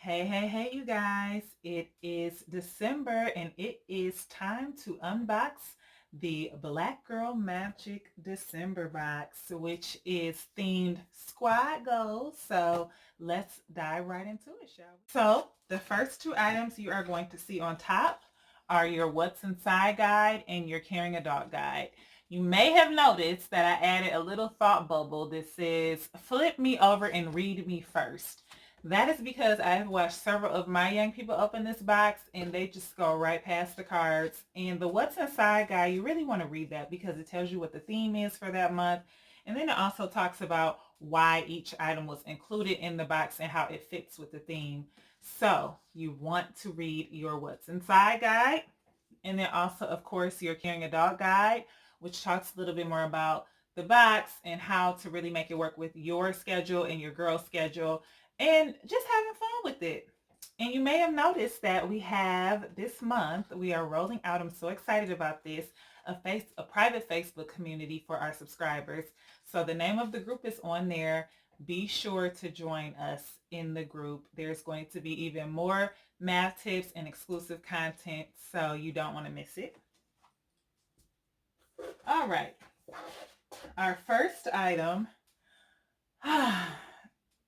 Hey, you guys. It is December and it is time to unbox the Black Girl Magic December box, which is themed squad goals. So let's dive right into it, shall we? So the first two items you are going to see on top are your What's Inside guide and your Carrying a Dog guide. You may have noticed that I added a little thought bubble that says, flip me over and read me first. That is because I have watched several of my young people open this box and they just go right past the cards. And the What's Inside guide, you really want to read that because it tells you what the theme is for that month. And then it also talks about why each item was included in the box and how it fits with the theme. So you want to read your What's Inside guide. And then also, of course, your Carrying a Dog guide, which talks a little bit more about the box and how to really make it work with your schedule and your girl's schedule and just having fun with it. And you may have noticed that we have this month, we are rolling out, I'm so excited about this, a private Facebook community for our subscribers. So the name of the group is on there. Be sure to join us in the group. There's going to be even more math tips and exclusive content, so you don't want to miss it. All right. Our first item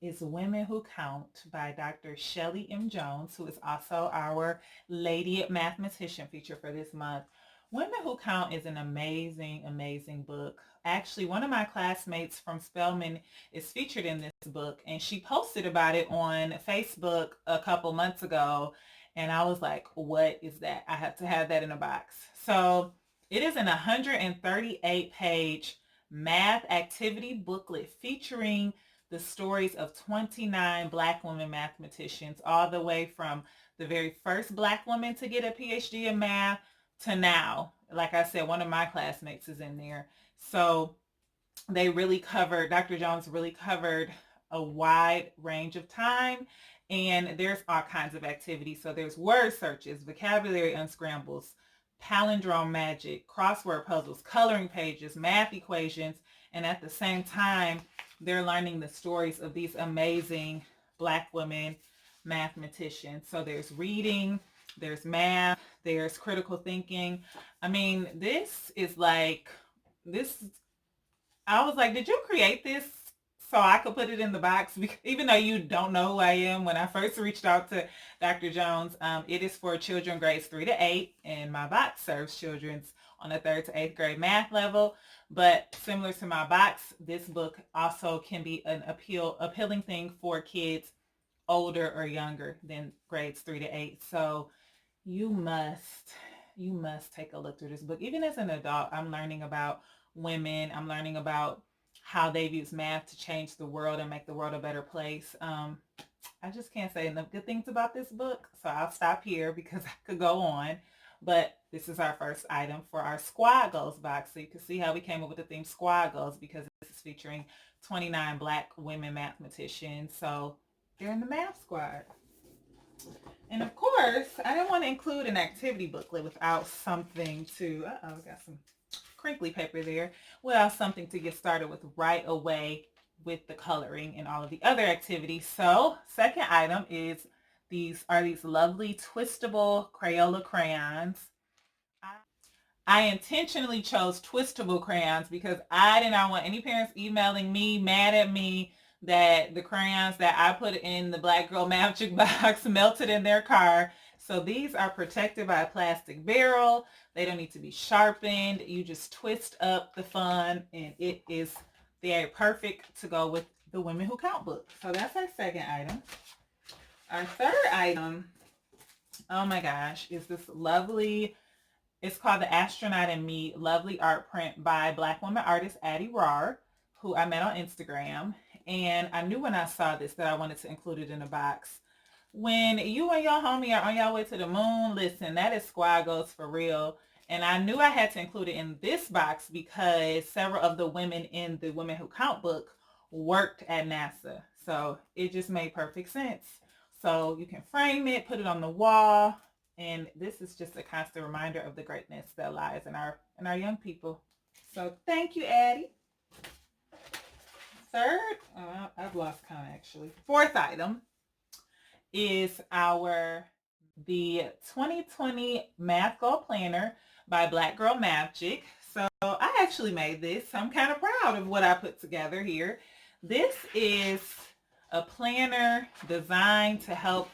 is Women Who Count by Dr. Shelley M. Jones, who is also our Lady Mathematician feature for this month. Women Who Count is an amazing, amazing book. Actually, one of my classmates from Spelman is featured in this book, and she posted about it on Facebook a couple months ago, and I was like, what is that? I have to have that in a box. So it is an 138-page math activity booklet featuring the stories of 29 Black women mathematicians, all the way from the very first Black woman to get a PhD in math to now. Like I said, one of my classmates is in there. So they really covered, Dr. Jones really covered a wide range of time, and there's all kinds of activities. So there's word searches, vocabulary unscrambles, palindrome magic, crossword puzzles, coloring pages, math equations, and at the same time, they're learning the stories of these amazing Black women mathematicians. So there's reading, there's math, there's critical thinking. I mean, this I was like, did you create this so I could put it in the box? Because even though you don't know who I am, when I first reached out to Dr. Jones, it is for children grades 3 to 8, and my box serves children's on the 3rd to 8th grade math level. But similar to my box, this book also can be an appealing thing for kids older or younger than grades 3 to 8. So you must take a look through this book. Even as an adult, I'm learning about women. I'm learning about how they've used math to change the world and make the world a better place. I just can't say enough good things about this book, so I'll stop here because I could go on. But this is our first item for our Squad Goals box. So you can see how we came up with the theme Squad Goals, because this is featuring 29 Black women mathematicians. So they're in the math squad. And of course, I didn't want to include an activity booklet without something to, we got some crinkly paper there, without something to get started with right away with the coloring and all of the other activities. So second item is these lovely twistable Crayola crayons. I intentionally chose twistable crayons because I did not want any parents emailing me mad at me that the crayons that I put in the Black Girl Magic box melted in their car. So these are protected by a plastic barrel. They don't need to be sharpened. You just twist up the fun, and they're perfect to go with the Women Who Count book. So that's our second item. Our third item, oh my gosh, is this lovely, it's called The Astronaut and Me, lovely art print by Black woman artist Addie Rar, who I met on Instagram. And I knew when I saw this that I wanted to include it in a box. When you and your homie are on your way to the moon, listen, that is squad goals for real. And I knew I had to include it in this box because several of the women in the Women Who Count book worked at NASA. So it just made perfect sense. So you can frame it, put it on the wall, and this is just a constant reminder of the greatness that lies in our young people. So thank you, Addie. Third, I've lost count actually. Fourth item is the 2020 Math Goal Planner by Black Girl MATHgic. So I actually made this. I'm kind of proud of what I put together here. This is a planner designed to help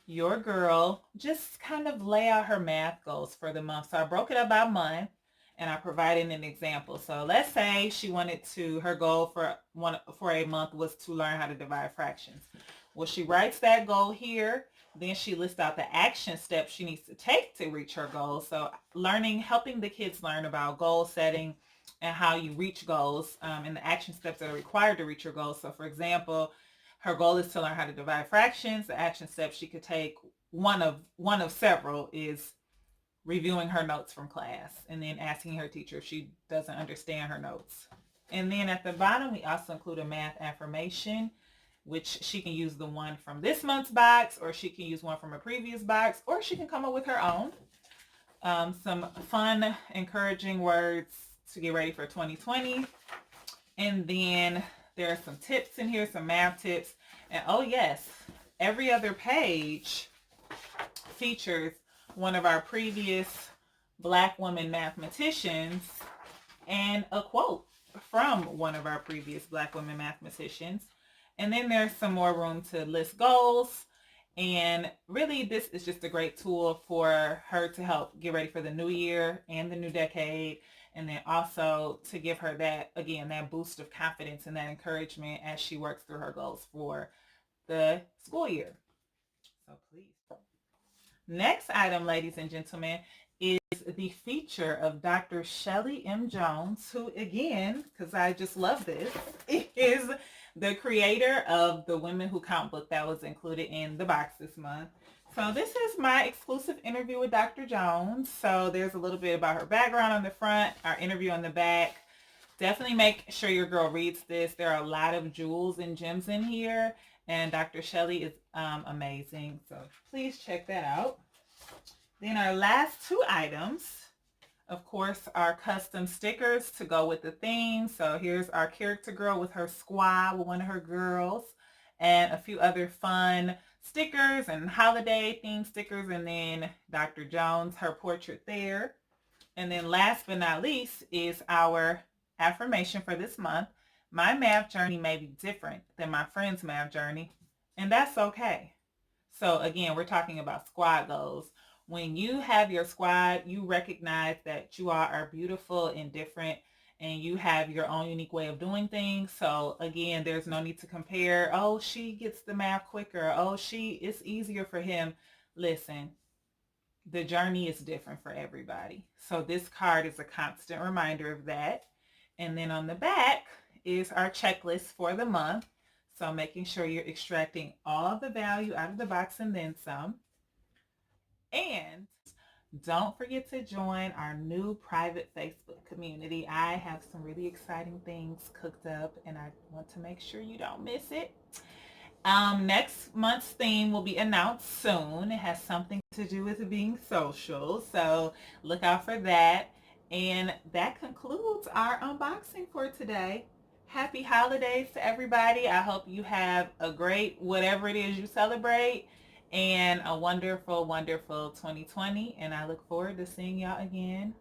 your girl just kind of lay out her math goals for the month. So I broke it up by month and I provided an example. So let's say she wanted to, her goal for a month was to learn how to divide fractions. Well, she writes that goal here. Then she lists out the action steps she needs to take to reach her goal. So helping the kids learn about goal setting and how you reach goals, and the action steps that are required to reach your goals. So for example, her goal is to learn how to divide fractions. The action steps she could take, one of several, is reviewing her notes from class and then asking her teacher if she doesn't understand her notes. And then at the bottom, we also include a math affirmation, which she can use the one from this month's box, or she can use one from a previous box, or she can come up with her own. Some fun, encouraging words to get ready for 2020. And then there are some tips in here, some math tips. And oh yes, every other page features one of our previous Black women mathematicians and a quote from one of our previous Black women mathematicians. And then there's some more room to list goals. And really, this is just a great tool for her to help get ready for the new year and the new decade. And then also to give her that, again, that boost of confidence and that encouragement as she works through her goals for the school year. So please. Next item, ladies and gentlemen, is the feature of Dr. Shelley M. Jones, who, again, because I just love this, is the creator of the Women Who Count book that was included in the box this month. So this is my exclusive interview with Dr. Jones. So there's a little bit about her background on the front, our interview on the back. Definitely make sure your girl reads this. There are a lot of jewels and gems in here, and Dr. Shelley is amazing. So please check that out. Then our last two items, of course, are custom stickers to go with the theme. So here's our character girl with her squad with one of her girls, and a few other fun stickers and holiday themed stickers, and then Dr. Jones, her portrait there. And then last but not least is our affirmation for this month. My math journey may be different than my friend's math journey, and that's okay. So again, we're talking about squad goals. When you have your squad, you recognize that you all are beautiful and different, and you have your own unique way of doing things. So again, there's no need to compare. Oh, she gets the math quicker. Oh, it's easier for him. Listen, the journey is different for everybody. So this card is a constant reminder of that. And then on the back is our checklist for the month. So making sure you're extracting all the value out of the box and then some. And don't forget to join our new private Facebook community. I have some really exciting things cooked up, and I want to make sure you don't miss it. Next month's theme will be announced soon. It has something to do with being social, so look out for that. And that concludes our unboxing for today. Happy holidays to everybody. I hope you have a great whatever it is you celebrate, and a wonderful, wonderful 2020. And I look forward to seeing y'all again